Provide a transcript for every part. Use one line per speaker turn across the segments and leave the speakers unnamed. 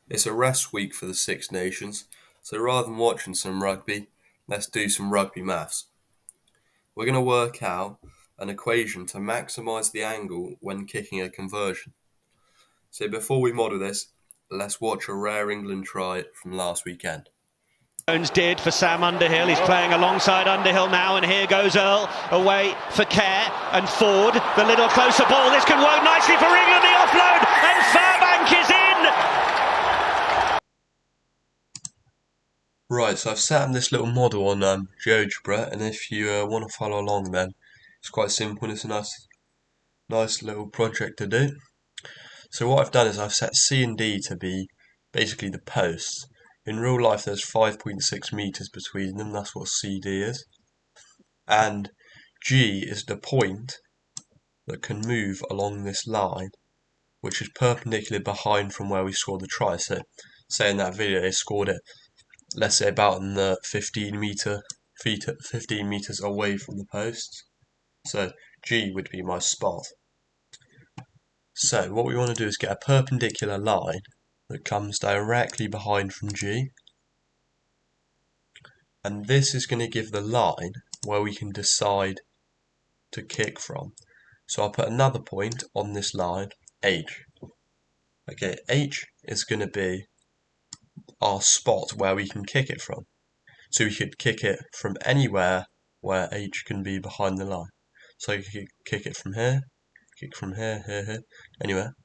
It's a rest week for the Six Nations, so rather than watching some rugby, let's do some rugby maths. We're going to work out an equation to maximise the angle when kicking a conversion. So before we model this, let's watch a rare England try from last weekend.
Jones did for Sam Underhill. He's playing alongside Underhill now, and here goes Earl away for Kerr and Ford. The little closer ball. This can work nicely for England. The offload, and Furbank is in.
Right, so I've set up this little model on GeoGebra, and if you want to follow along, then it's quite simple. And it's a nice little project to do. So what I've done is I've set C and D to be basically the posts. In real life, there's 5.6 meters between them. That's what CD is. And G is the point that can move along this line, which is perpendicular behind from where we scored the try. So, say in that video they scored it, let's say about in the 15 meters away from the post. So G would be my spot. So what we want to do is get a perpendicular line that comes directly behind from G. And this is going to give the line where we can decide to kick from. So I'll put another point on this line, H. Okay, H is going to be our spot where we can kick it from. So we could kick it from anywhere where H can be behind the line. So you could kick it from here, kick from here, here, anywhere.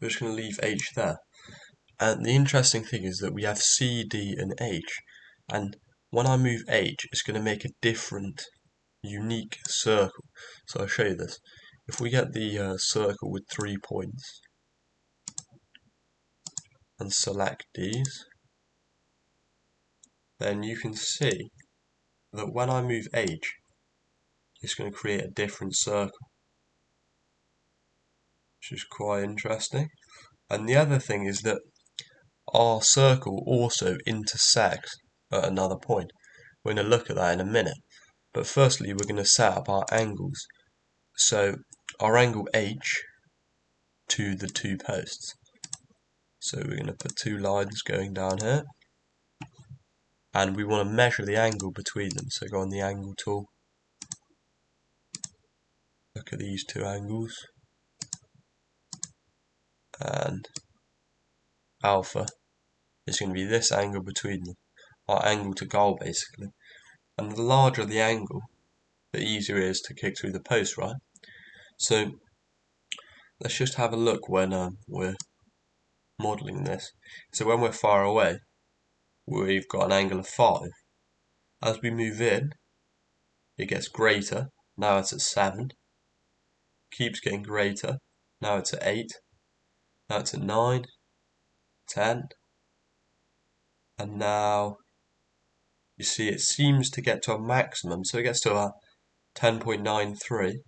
We're just going to leave H there. And the interesting thing is that we have C, D, and H. And when I move H, it's going to make a different, unique circle. So I'll show you this. If we get the circle with 3 points and select these, then you can see that when I move H, it's going to create a different circle, which is quite interesting. And the other thing is that our circle also intersects at another point. We're going to look at that in a minute. But firstly, we're going to set up our angles. So our angle H to the two posts. So we're going to put two lines going down here. And we want to measure the angle between them. So go on the angle tool. Look at these two angles. And alpha is going to be this angle between them. Our angle to goal, basically. And the larger the angle, the easier it is to kick through the post, right? So let's just have a look when we're modelling this. So when we're far away, we've got an angle of 5. As we move in, it gets greater. Now it's at 7. Keeps getting greater. Now it's at 8. Now it's at 9, 10. And now you see it seems to get to a maximum. So it gets to a 10.93.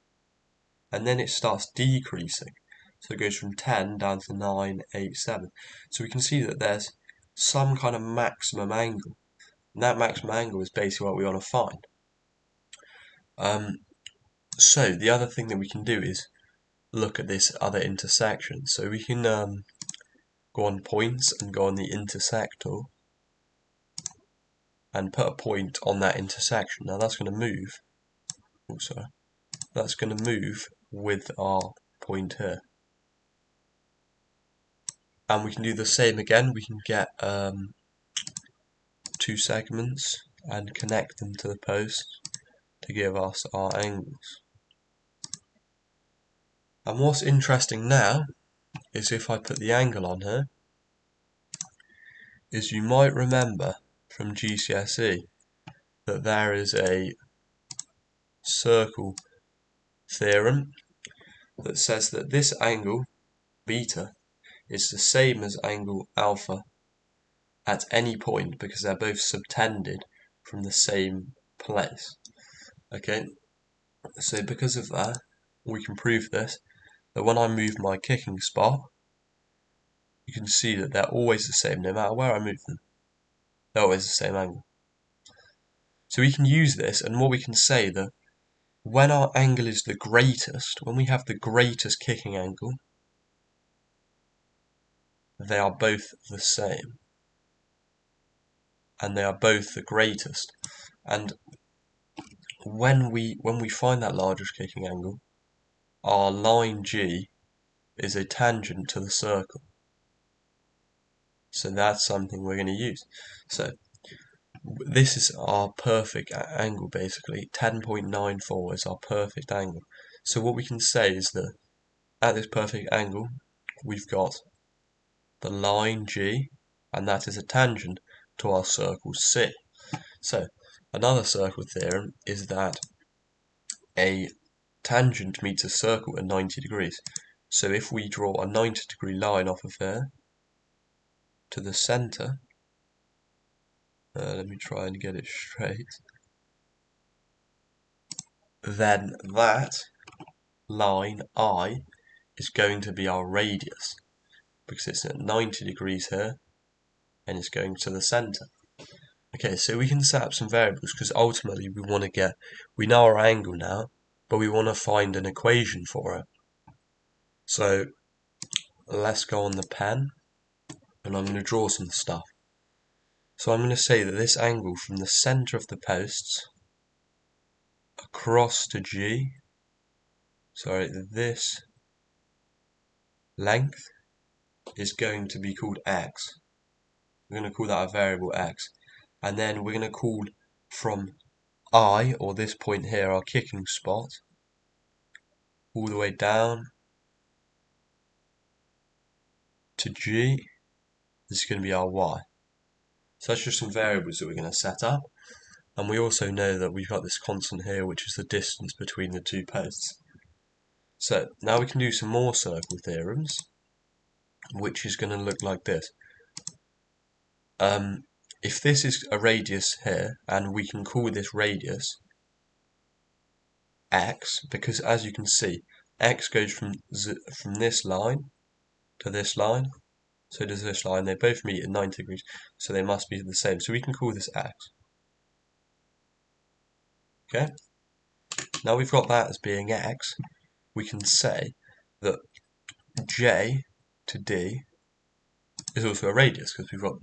And then it starts decreasing. So it goes from 10 down to 9, 8, 7. So we can see that there's some kind of maximum angle. And that maximum angle is basically what we want to find. So the other thing that we can do is look at this other intersection. So we can go on points and go on the intersect tool and put a point on that intersection. Now that's going to move. That's going to move with our point here. And we can do the same again. We can get 2 segments and connect them to the post to give us our angles. And what's interesting now is if I put the angle on here, is you might remember from GCSE that there is a circle theorem that says that this angle, beta, is the same as angle alpha at any point because they're both subtended from the same place. Okay, so because of that, we can prove this, that when I move my kicking spot, you can see that they're always the same no matter where I move them. They're always the same angle. So we can use this, and what we can say that when our angle is the greatest, when we have the greatest kicking angle, they are both the same. And they are both the greatest. And when we find that largest kicking angle, our line G is a tangent to the circle. So that's something we're going to use. So this is our perfect angle basically. 10.94 is our perfect angle. So what we can say is that at this perfect angle, we've got the line G, and that is a tangent to our circle C. So another circle theorem is that a tangent meets a circle at 90 degrees. So if we draw a 90-degree line off of there to the center, let me try and get it straight, then that line I is going to be our radius, because it's at 90 degrees here and it's going to the center. Okay, so we can set up some variables because ultimately we know our angle now, but we want to find an equation for it. So let's go on the pen and I'm going to draw some stuff. So I'm going to say that this angle from the center of the posts across to G, this length is going to be called x. We're going to call that a variable x. And then we're going to call from I, or this point here, our kicking spot, all the way down to G, this is going to be our y. So that's just some variables that we're going to set up. And we also know that we've got this constant here, which is the distance between the two posts. So now we can do some more circle theorems, which is going to look like this. If this is a radius here, and we can call this radius x, because as you can see, x goes from this line to this line, so does this line. They both meet at 90 degrees, so they must be the same. So we can call this x. Okay? Now we've got that as being x, we can say that J to D is also a radius, because we've got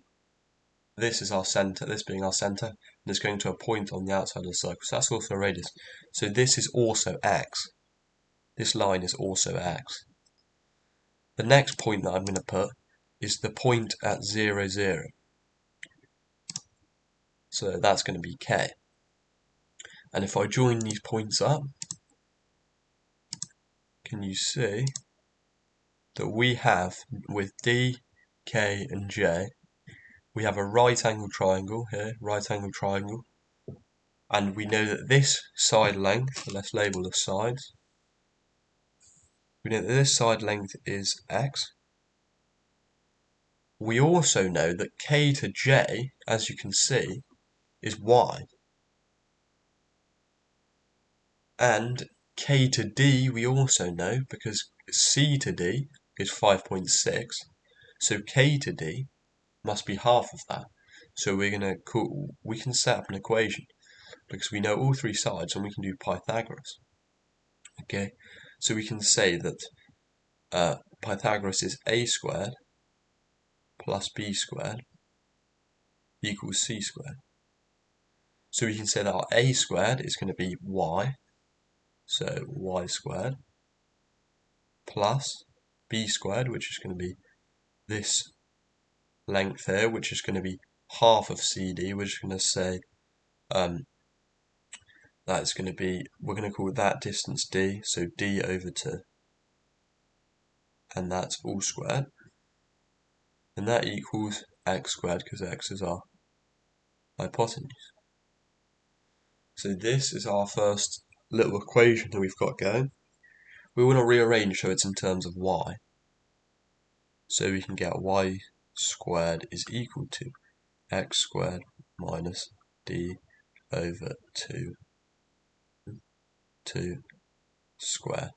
this is our center, this being our center, and it's going to a point on the outside of the circle, so that's also a radius. So this is also x. This line is also x. The next point that I'm going to put is the point at 0, 0. So that's going to be K. And if I join these points up, can you see that we have, with D, K and J, we have a right angle triangle here, right angle triangle, and we know that this side length, let's label the sides, we know that this side length is x. We also know that K to J, as you can see, is y. And K to D we also know, because C to D is 5.6, so K to D must be half of that. So we can set up an equation, because we know all three sides and we can do Pythagoras. Okay, so we can say that Pythagoras is a squared plus b squared equals c squared. So we can say that our a squared is going to be y, so y squared, plus b squared, which is going to be this length here, which is going to be half of CD, which is going to say that's going to be, we're going to call that distance d, so d over 2, and that's all squared, and that equals x squared, because x is our hypotenuse. So this is our first little equation that we've got going. We want to rearrange so it's in terms of y. So we can get y squared is equal to x squared minus d over 2 square.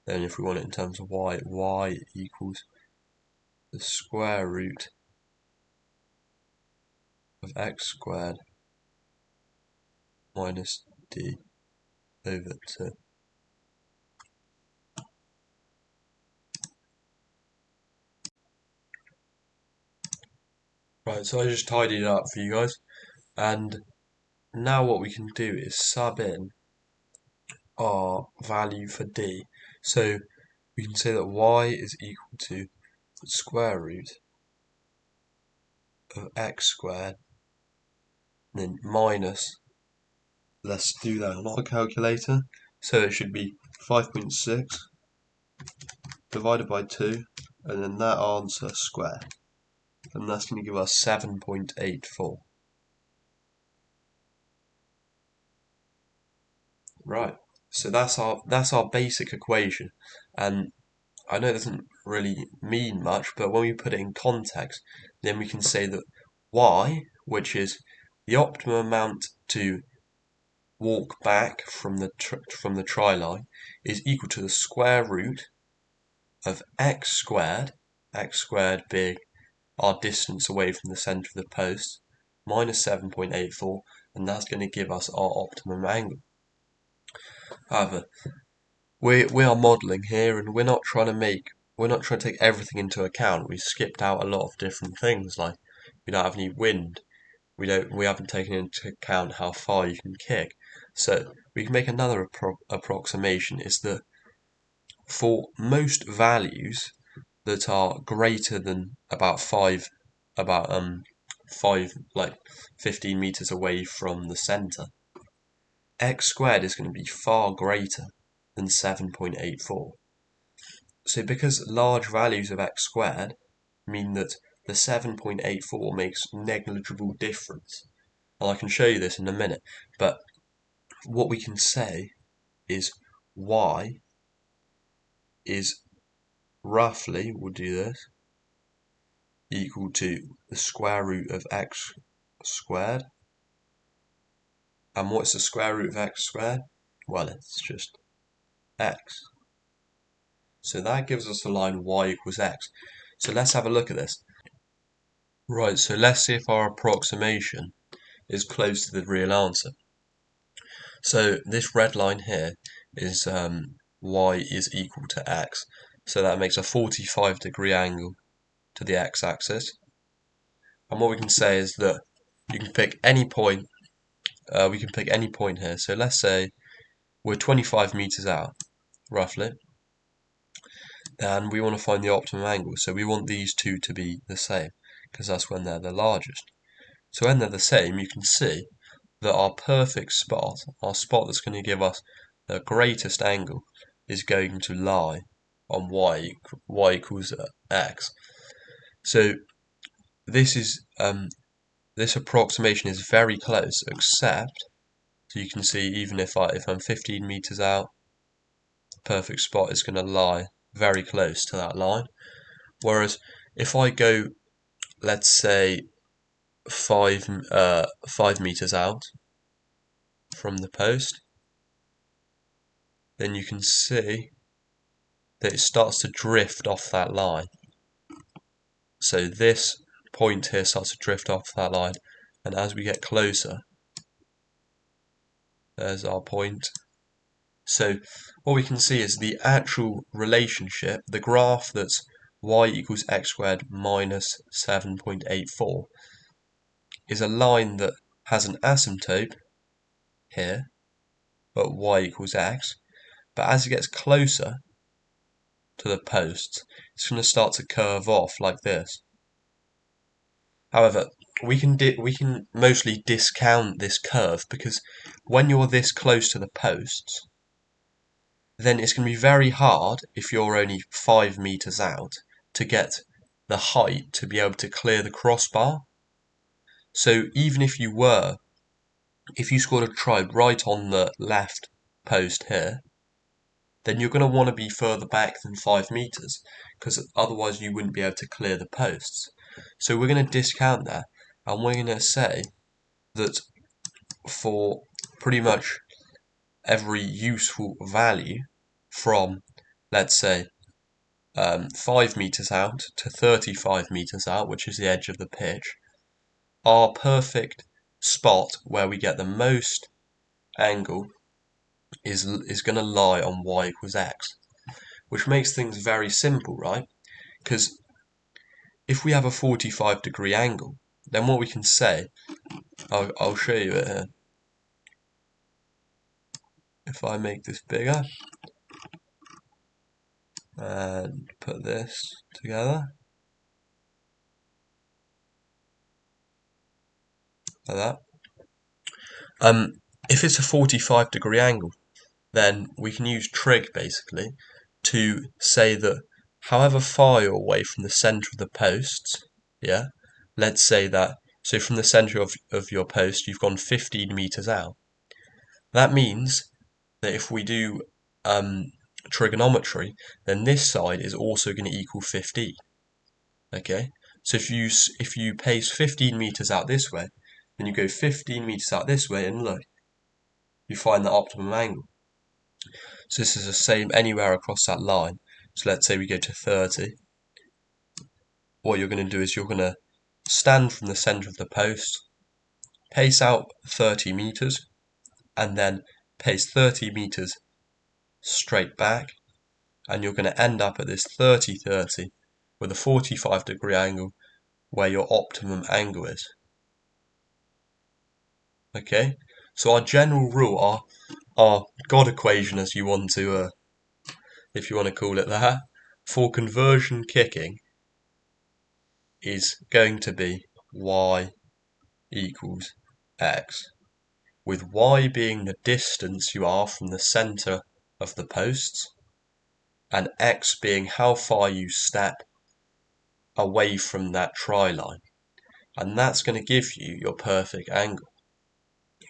Then if we want it in terms of y, y equals the square root of x squared minus d over 2. Right, so I just tidied it up for you guys, and now what we can do is sub in our value for d. So we can say that y is equal to the square root of x squared, and then minus, let's do that on our calculator, so it should be 5.6 divided by 2, and then that answer squared, and that's going to give us 7.84. Right, so that's our basic equation, and I know it doesn't really mean much, but when we put it in context, then we can say that y, which is the optimum amount to walk back from the try line, is equal to the square root of x squared being our distance away from the centre of the post, minus 7.84, and that's going to give us our optimum angle. However, we are modelling here, and we're not trying to take everything into account. We skipped out a lot of different things, like we don't have any wind. We haven't taken into account how far you can kick. So we can make another approximation, is that for most values that are greater than about 15 meters away from the center, x squared is going to be far greater than 7.84. So because large values of x squared mean that the 7.84 makes negligible difference, and I can show you this in a minute, but what we can say is y is roughly, we'll do this, equal to the square root of x squared. And what's the square root of x squared? Well, it's just x. So that gives us the line y equals x. So let's have a look at this. Right, so let's see if our approximation is close to the real answer. So this red line here is y is equal to x. So that makes a 45-degree angle to the x-axis. And what we can say is that you can pick any point. We can pick any point here. So let's say we're 25 meters out, roughly, and we want to find the optimum angle. So we want these two to be the same, because that's when they're the largest. So when they're the same, you can see that our perfect spot, our spot that's going to give us the greatest angle, is going to lie on y equals x. So this approximation is very close, except, so you can see, even if I'm 15 meters out, the perfect spot is going to lie very close to that line. Whereas if I go, let's say, 5 meters out from the post, then you can see that it starts to drift off that line. So this point here starts to drift off that line, and as we get closer, there's our point. So what we can see is the actual relationship, the graph that's y equals x squared minus 7.84, is a line that has an asymptote here at y equals x, but as it gets closer to the posts, it's going to start to curve off like this. However, we can mostly discount this curve, because when you're this close to the posts, then it's going to be very hard, if you're only 5 meters out, to get the height to be able to clear the crossbar. So even if you scored a try right on the left post here, then you're going to want to be further back than 5 meters, because otherwise you wouldn't be able to clear the posts. So we're going to discount that, and we're going to say that for pretty much every useful value from, let's say, 5 meters out to 35 meters out, which is the edge of the pitch, our perfect spot where we get the most angle is going to lie on y equals x, which makes things very simple, right? Because if we have a 45-degree angle, then what we can say, I'll show you it here. If I make this bigger and put this together like that, if it's a 45-degree angle, then we can use trig basically to say that however far you're away from the center of the posts, yeah, let's say that, so from the center of your post, you've gone 15 meters out. That means that if we do trigonometry, then this side is also going to equal 15. Okay, so if you pace 15 meters out this way, then you go 15 meters out this way, and look, you find the optimum angle. So this is the same anywhere across that line. So let's say we go to 30. What you're going to do is you're going to stand from the center of the post, pace out 30 meters, and then pace 30 meters straight back, and you're going to end up at this 30-30 with a 45-degree angle where your optimum angle is. Okay, so our general rule, our God equation, as you want to, if you want to call it that, for conversion kicking is going to be y equals x, with y being the distance you are from the center of the posts, and x being how far you step away from that try line. And that's going to give you your perfect angle.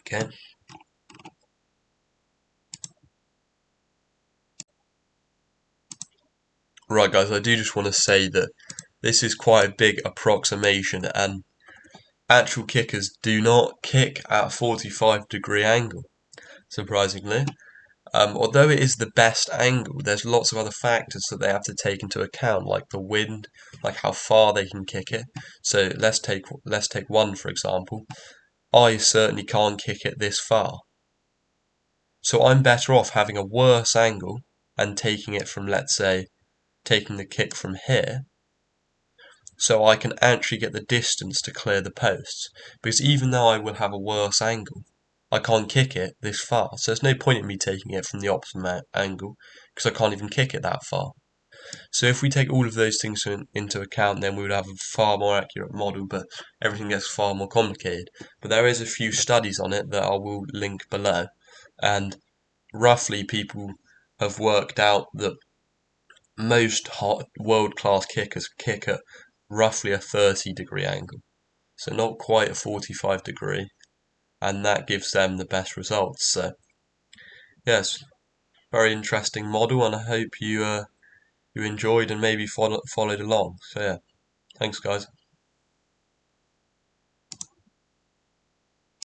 Okay. Right, guys, I do just want to say that this is quite a big approximation, and actual kickers do not kick at a 45-degree angle, surprisingly. Although it is the best angle, there's lots of other factors that they have to take into account, like the wind, like how far they can kick it. So let's take one for example. I certainly can't kick it this far. So I'm better off having a worse angle and taking it from, let's say, taking the kick from here, so I can actually get the distance to clear the posts. Because even though I will have a worse angle, I can't kick it this far. So there's no point in me taking it from the optimum angle, because I can't even kick it that far. So if we take all of those things into account, then we would have a far more accurate model, but everything gets far more complicated. But there is a few studies on it that I will link below, and roughly people have worked out that most world-class kickers kick at roughly a 30-degree angle, so not quite a 45-degree, and that gives them the best results. So yes, very interesting model, and I hope you enjoyed and maybe followed along. So yeah, thanks guys.